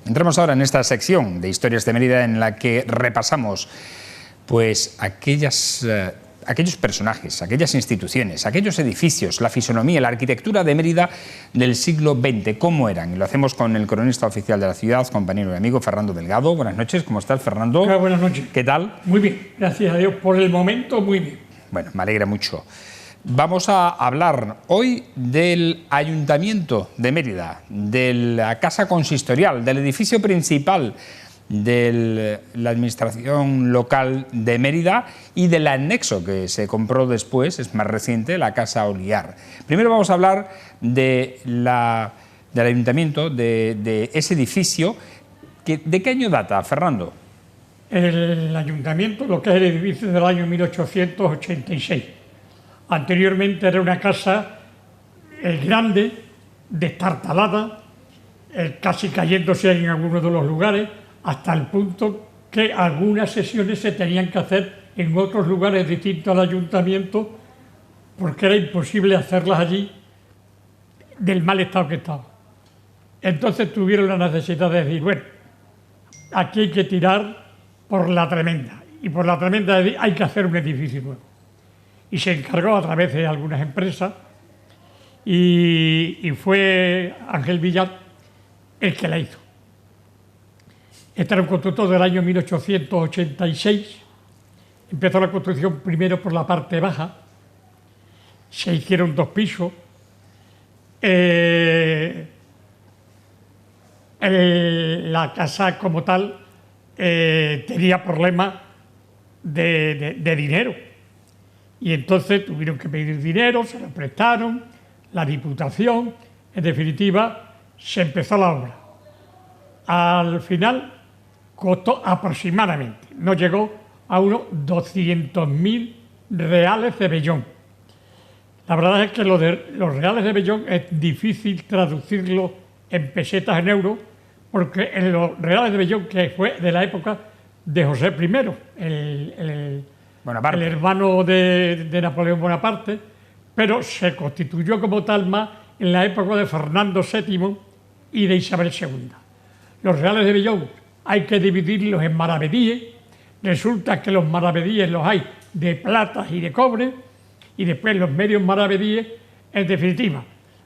Entramos ahora en esta sección de Historias de Mérida en la que repasamos pues aquellos personajes, aquellas instituciones, aquellos edificios, la fisonomía, la arquitectura de Mérida del siglo XX, cómo eran. Y lo hacemos con el cronista oficial de la ciudad, compañero y amigo Fernando Delgado. Buenas noches, ¿cómo estás, Fernando? Hola, buenas noches. ¿Qué tal? Muy bien, gracias a Dios, por el momento muy bien. Bueno, me alegra mucho. Vamos a hablar hoy del Ayuntamiento de Mérida, de la Casa Consistorial, del edificio principal de la Administración Local de Mérida y del anexo que se compró después, es más reciente, la Casa Oliar. Primero vamos a hablar del Ayuntamiento, de ese edificio. ¿De qué año data, Fernando? El Ayuntamiento, lo que es el edificio del año 1886. Anteriormente era una casa grande, destartalada, casi cayéndose en algunos de los lugares, hasta el punto que algunas sesiones se tenían que hacer en otros lugares distintos al ayuntamiento porque era imposible hacerlas allí del mal estado que estaba. Entonces tuvieron la necesidad de decir, bueno, aquí hay que tirar por la tremenda, y por la tremenda hay que hacer un edificio nuevo. Y se encargó a través de algunas empresas y fue Ángel Villar el que la hizo. Este era un constructor del año 1886. Empezó la construcción primero por la parte baja. Se hicieron 2 pisos. La casa como tal tenía problemas de dinero. Y entonces tuvieron que pedir dinero, se lo prestaron, la Diputación. En definitiva, se empezó la obra. Al final costó aproximadamente, no llegó a unos 200.000 reales de Bellón. La verdad es que los reales de Bellón es difícil traducirlo en pesetas, en euros, porque en los reales de Bellón, que fue de la época de José I, el hermano de Napoleón Bonaparte, pero se constituyó como tal más en la época de Fernando VII y de Isabel II. Los reales de Bellón hay que dividirlos en maravedíes. Resulta que los maravedíes los hay de plata y de cobre, y después los medios maravedíes. En definitiva,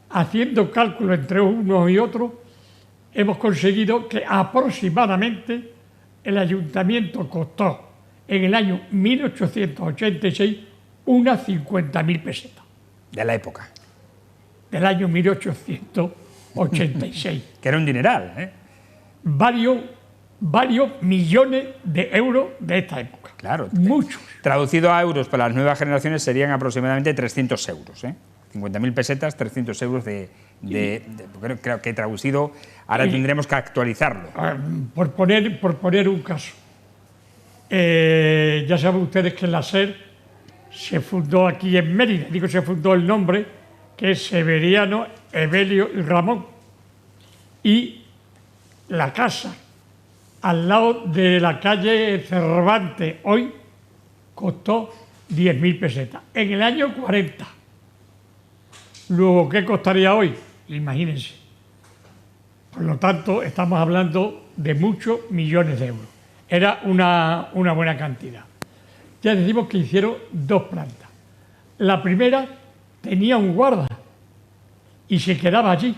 haciendo cálculo entre unos y otros, hemos conseguido que aproximadamente el ayuntamiento costó en el año 1886 unas 50.000 pesetas. De la época. Del año 1886. Que era un dineral, ¿eh? Varios millones de euros de esta época. Claro. Muchos. Traducido a euros para las nuevas generaciones serían aproximadamente 300 euros, ¿eh? 50.000 pesetas, 300 euros creo que traducido, ahora tendremos que actualizarlo. Por poner un caso. Ya saben ustedes que la SER se fundó aquí en Mérida. Digo, se fundó el nombre, que es Severiano, Evelio y Ramón. Y la casa al lado de la calle Cervantes hoy costó 10.000 pesetas. En el año 40. Luego, ¿qué costaría hoy? Imagínense. Por lo tanto, estamos hablando de muchos millones de euros. Era una buena cantidad. Ya decimos que hicieron 2 plantas. La primera tenía un guarda y se quedaba allí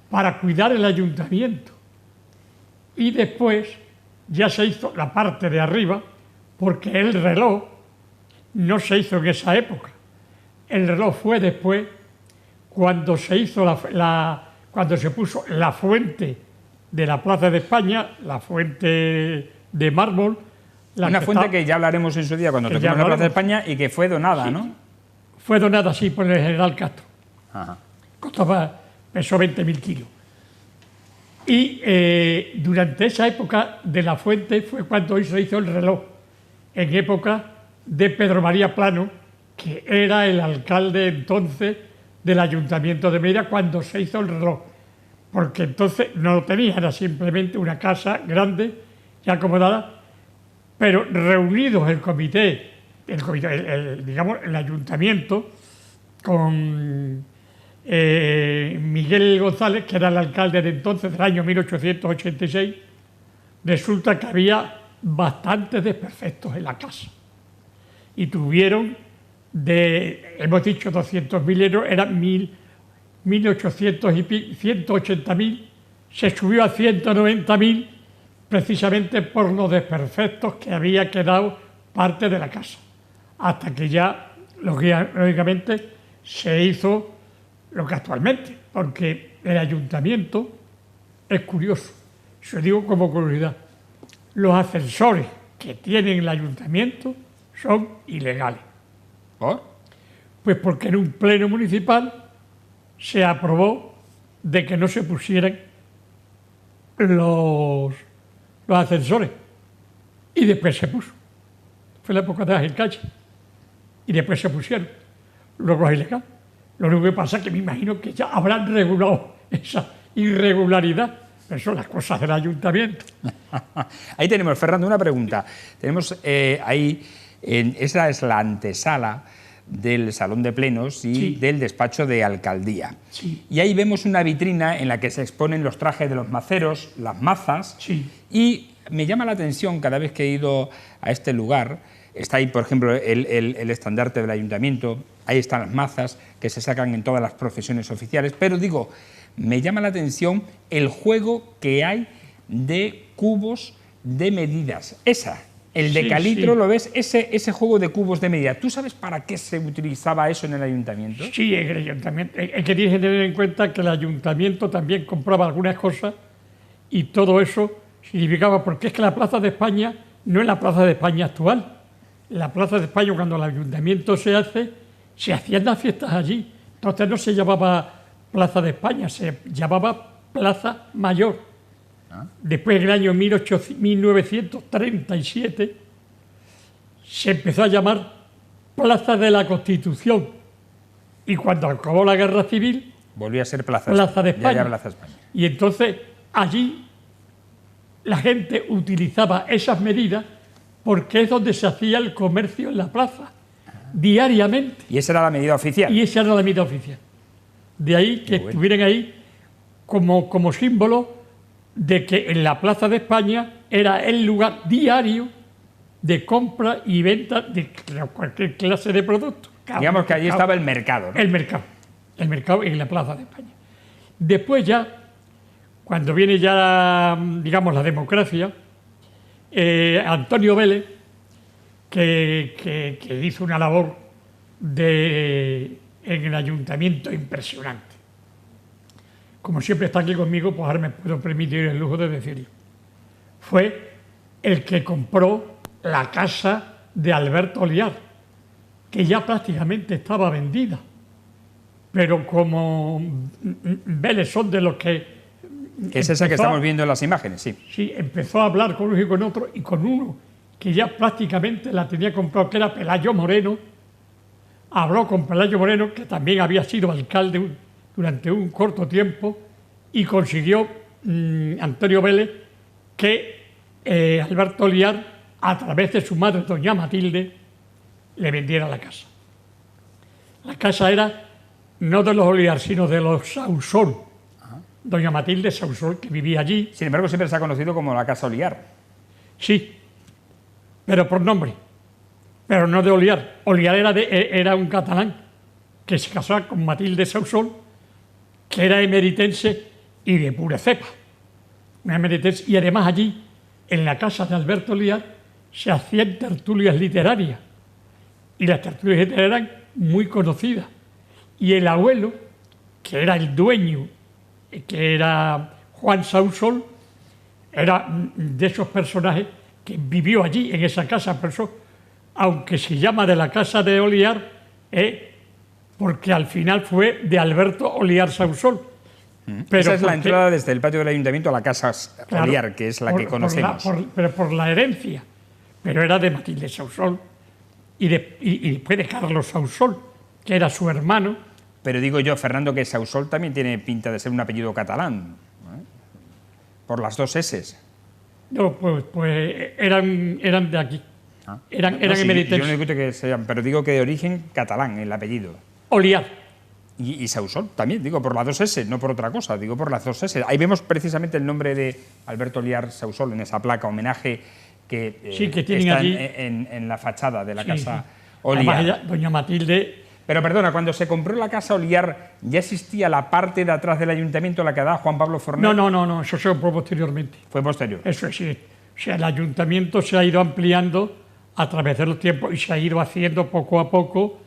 para cuidar el ayuntamiento. Y después ya se hizo la parte de arriba, porque el reloj no se hizo en esa época. El reloj fue después, cuando se hizo cuando se puso la fuente de la Plaza de España, la fuente de mármol. Una fuente que ya hablaremos en su día cuando toquemos la Plaza de España y que fue donada, sí, ¿no? Fue donada, sí, por el general Castro. Ajá. Pesó 20.000 kilos. Y durante esa época de la fuente fue cuando se hizo el reloj, en época de Pedro María Plano, que era el alcalde entonces del Ayuntamiento de Mérida cuando se hizo el reloj, porque entonces no lo tenía, era simplemente una casa grande y acomodada, pero reunidos el comité, digamos el ayuntamiento, con Miguel González, que era el alcalde de entonces, del año 1886, resulta que había bastantes desperfectos en la casa. Y tuvieron hemos dicho 200.000 euros, eran 1.800 y 180.000, se subió a 190.000 precisamente por los desperfectos que había quedado parte de la casa. Hasta que ya, lógicamente, se hizo lo que actualmente, porque el ayuntamiento es curioso. Yo digo como curiosidad, los ascensores que tiene el ayuntamiento son ilegales. ¿Por? Pues porque en un pleno municipal se aprobó de que no se pusieran los ascensores. Y después se puso. Fue la época de las Calle. Y después se pusieron. Luego es ilegal. Lo único que pasa es que me imagino que ya habrán regulado esa irregularidad. Pero son las cosas del ayuntamiento. Ahí tenemos, Fernando, una pregunta. Tenemos esa es la antesala del salón de plenos y Sí. del despacho de alcaldía. Sí. Y ahí vemos una vitrina en la que se exponen los trajes de los maceros, las mazas. Sí. Y me llama la atención cada vez que he ido a este lugar, está ahí, por ejemplo, el estandarte del ayuntamiento, ahí están las mazas que se sacan en todas las procesiones oficiales, pero digo, me llama la atención el juego que hay de cubos de medidas. El Sí, decalitro, sí. ¿lo ves? Ese juego de cubos de medida. ¿Tú sabes para qué se utilizaba eso en el ayuntamiento? Sí, en el ayuntamiento. Es que tienes que tener en cuenta que el ayuntamiento también compraba algunas cosas y todo eso significaba, porque es que la Plaza de España no es la Plaza de España actual. La Plaza de España, cuando el ayuntamiento se hacían las fiestas allí. Entonces no se llamaba Plaza de España, se llamaba Plaza Mayor. Después, en el año 1937, se empezó a llamar Plaza de la Constitución. Y cuando acabó la Guerra Civil, Volvía a ser Plaza Plaza de España. Ya Plaza España. Y entonces allí la gente utilizaba esas medidas porque es donde se hacía el comercio en la plaza, diariamente. Y esa era la medida oficial. Y esa era la medida oficial. De ahí que estuvieran ahí como símbolo de que en la Plaza de España era el lugar diario de compra y venta de cualquier clase de producto. Digamos que allí estaba el mercado, ¿no? El mercado en la Plaza de España. Después ya, cuando viene ya, digamos, la democracia, Antonio Vélez, que hizo una labor en el ayuntamiento impresionante. Como siempre está aquí conmigo, pues ahora me puedo permitir el lujo de decirlo. Fue el que compró la casa de Alberto Oliar, que ya prácticamente estaba vendida. Pero como Vélez son de los que... Es esa que estamos viendo en las imágenes, sí. Sí, empezó a hablar con uno y con otro, y con uno que ya prácticamente la tenía comprado, que era Pelayo Moreno. Habló con Pelayo Moreno, que también había sido alcalde durante un corto tiempo, y consiguió Antonio Vélez que Alberto Oliar, a través de su madre, doña Matilde, le vendiera la casa. La casa era no de los Oliar, sino de los Sausol. Doña Matilde Sausol, que vivía allí. Sin embargo, siempre se ha conocido como la Casa Oliar. Sí, pero por nombre. Pero no de Oliar. Oliar era un catalán que se casó con Matilde Sausol, que era emeritense y de pura cepa. Una emeritense. Y además allí, en la casa de Alberto Oliar, se hacían tertulias literarias. Y las tertulias literarias eran muy conocidas. Y el abuelo, que era el dueño, que era Juan Sausol, era de esos personajes que vivió allí, en esa casa. Por eso, aunque se llama de la casa de Oliar, porque al final fue de Alberto Oliar Sausol. Pero esa es la entrada desde el patio del ayuntamiento a la Casa Oliar, que es la que conocemos. Pero por la herencia. Pero era de Matilde Sausol y después de Carlos Sausol, que era su hermano. Pero digo yo, Fernando, que Sausol también tiene pinta de ser un apellido catalán, ¿eh? Por las dos S. No, pues eran de aquí. Eran sí, emeritenses. yo no digo que sean, pero digo que de origen catalán el apellido. Oliar. Y Sausol también, digo, por las dos S, no por otra cosa, digo por las dos S. Ahí vemos precisamente el nombre de Alberto Oliar Sausol en esa placa, homenaje que, Sí, que tienen está allí en la fachada de la Sí, casa sí. Oliar. Además, doña Matilde, Pero perdona, cuando se compró la casa Oliar, ¿ya existía la parte de atrás del ayuntamiento, la que da Juan Pablo Fornet? no, eso se compró posteriormente. Fue posterior. Eso es, sí. O sea, el ayuntamiento se ha ido ampliando a través de los tiempos y se ha ido haciendo poco a poco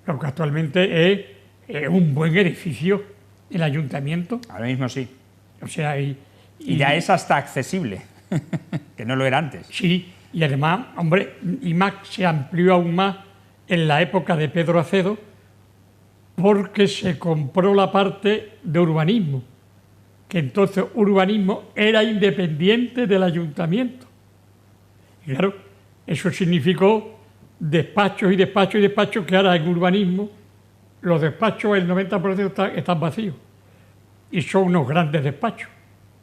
lo que actualmente es un buen edificio, el ayuntamiento. Ahora mismo sí. O sea, Y ya es hasta accesible, que no lo era antes. Sí, y además, hombre, y más se amplió aún más en la época de Pedro Acedo, porque se compró la parte de urbanismo, que entonces urbanismo era independiente del ayuntamiento. Y claro, eso significó despachos y despachos y despachos, que ahora en urbanismo los despachos, el 90% están vacíos, y son unos grandes despachos,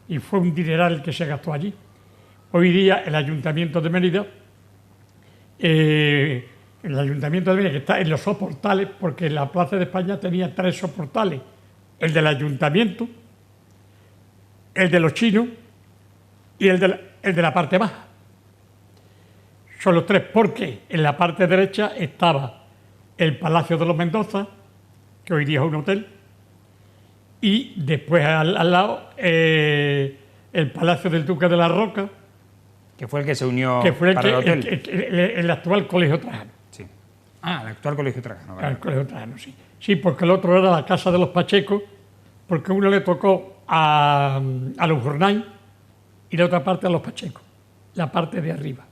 y fue un dineral el que se gastó allí. Hoy día el Ayuntamiento de Mérida, que está en los soportales, porque en la Plaza de España tenía 3 soportales: el del Ayuntamiento, el de los chinos y el de la parte baja. Son los 3, porque en la parte derecha estaba el Palacio de los Mendoza, que hoy día es un hotel, y después al lado el Palacio del Duque de la Roca, Que fue el que se unió que fue para el hotel. el actual Colegio Trajano. Sí. Ah, el actual Colegio Trajano. Vale. El Colegio Trajano, sí. Sí, porque el otro era la Casa de los Pachecos, porque uno le tocó a los Gurnay y la otra parte a los Pachecos, la parte de arriba,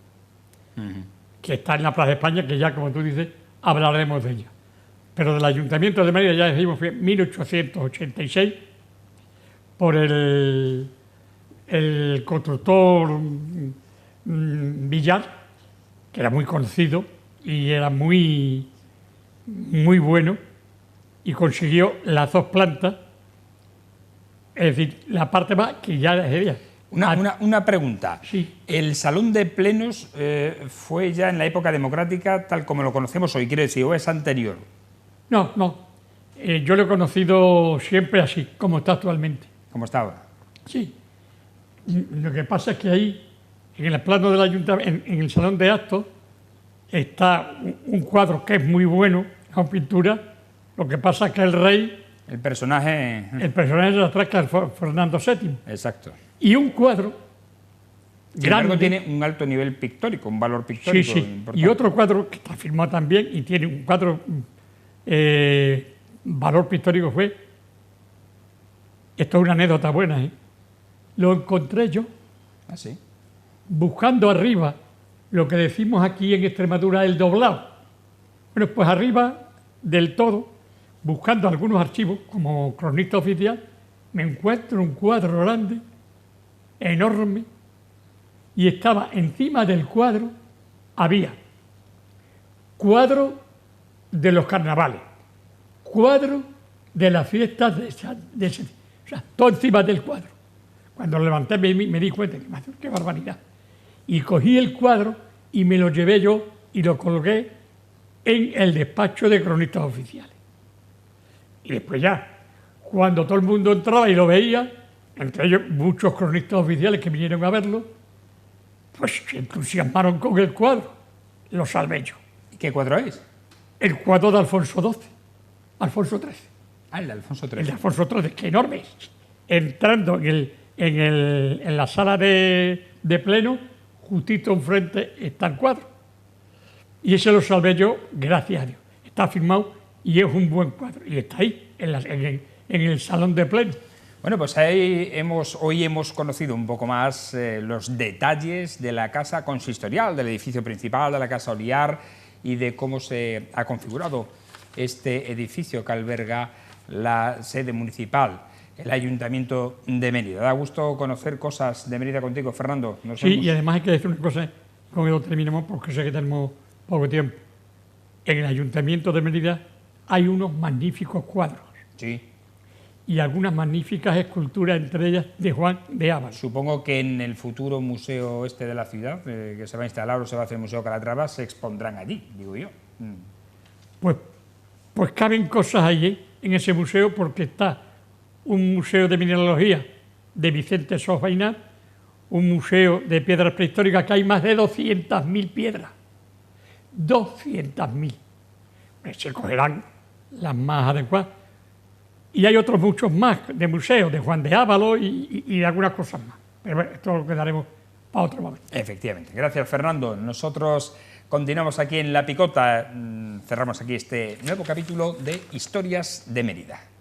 que está en la Plaza de España, que ya, como tú dices, hablaremos de ella. Pero del Ayuntamiento de Mérida, ya decimos, fue en 1886, por el constructor Villar, que era muy conocido y era muy bueno, y consiguió las 2 plantas, es decir, la parte más que ya es ella. Una pregunta. Sí. ¿El salón de plenos fue ya en la época democrática tal como lo conocemos hoy? Quiero decir, ¿o es anterior? No. Yo lo he conocido siempre así, como está actualmente. ¿Cómo está ahora? Sí. Lo que pasa es que ahí, en el plano del ayuntamiento, en el salón de actos, está un cuadro que es muy bueno, una pintura. Lo que pasa es que el rey, El personaje... el personaje de atrás, que es Fernando VII. Exacto. Y un cuadro Sin embargo, grande. tiene un alto nivel pictórico, un valor pictórico Sí. importante. Y otro cuadro que está firmado también y tiene un cuadro valor pictórico fue, esto es una anécdota buena, lo encontré yo Ah, sí. buscando arriba lo que decimos aquí en Extremadura el doblado. Bueno, pues arriba del todo, buscando algunos archivos como cronista oficial, me encuentro un cuadro grande, enorme, y estaba encima del cuadro, había cuadro de los carnavales, cuadro de las fiestas o sea, todo encima del cuadro. Cuando lo levanté me di cuenta, qué barbaridad. Y cogí el cuadro y me lo llevé yo y lo colgué en el despacho de cronistas oficiales. Y después ya, cuando todo el mundo entraba y lo veía, entre ellos muchos cronistas oficiales que vinieron a verlo, pues se entusiasmaron con el cuadro. Lo salvé yo. ¿Y qué cuadro es? El cuadro de Alfonso XII, Alfonso XIII. Ah, el de Alfonso El de XIII. Alfonso XIII, que enorme es. Entrando en la sala de pleno, justito enfrente está el cuadro. Y ese lo salvé yo, gracias a Dios. Está firmado y es un buen cuadro. Y está ahí, en el salón de pleno. Bueno, pues hoy hemos conocido un poco más los detalles de la casa consistorial, del edificio principal de la Casa Oliar y de cómo se ha configurado este edificio que alberga la sede municipal, el Ayuntamiento de Mérida. Da gusto conocer cosas de Mérida contigo, Fernando. Nos Sí, vemos. y además hay que decir una cosa, con eso terminamos porque sé que tenemos poco tiempo. En el Ayuntamiento de Mérida hay unos magníficos cuadros Sí. y algunas magníficas esculturas, entre ellas de Juan de Ávalos. Supongo que en el futuro museo este de la ciudad, que se va a instalar o se va a hacer el Museo Calatrava, se expondrán allí, digo yo. Pues caben cosas allí en ese museo porque está un museo de mineralogía de Vicente Sosbaina, un museo de piedras prehistóricas que hay más de 200.000 piedras. 200.000. Se cogerán las más adecuadas. Y hay otros muchos más de museos, de Juan de Ávalos y algunas cosas más. Pero bueno, esto lo quedaremos para otro momento. Efectivamente. Gracias, Fernando. Nosotros continuamos aquí en La Picota. Cerramos aquí este nuevo capítulo de Historias de Mérida.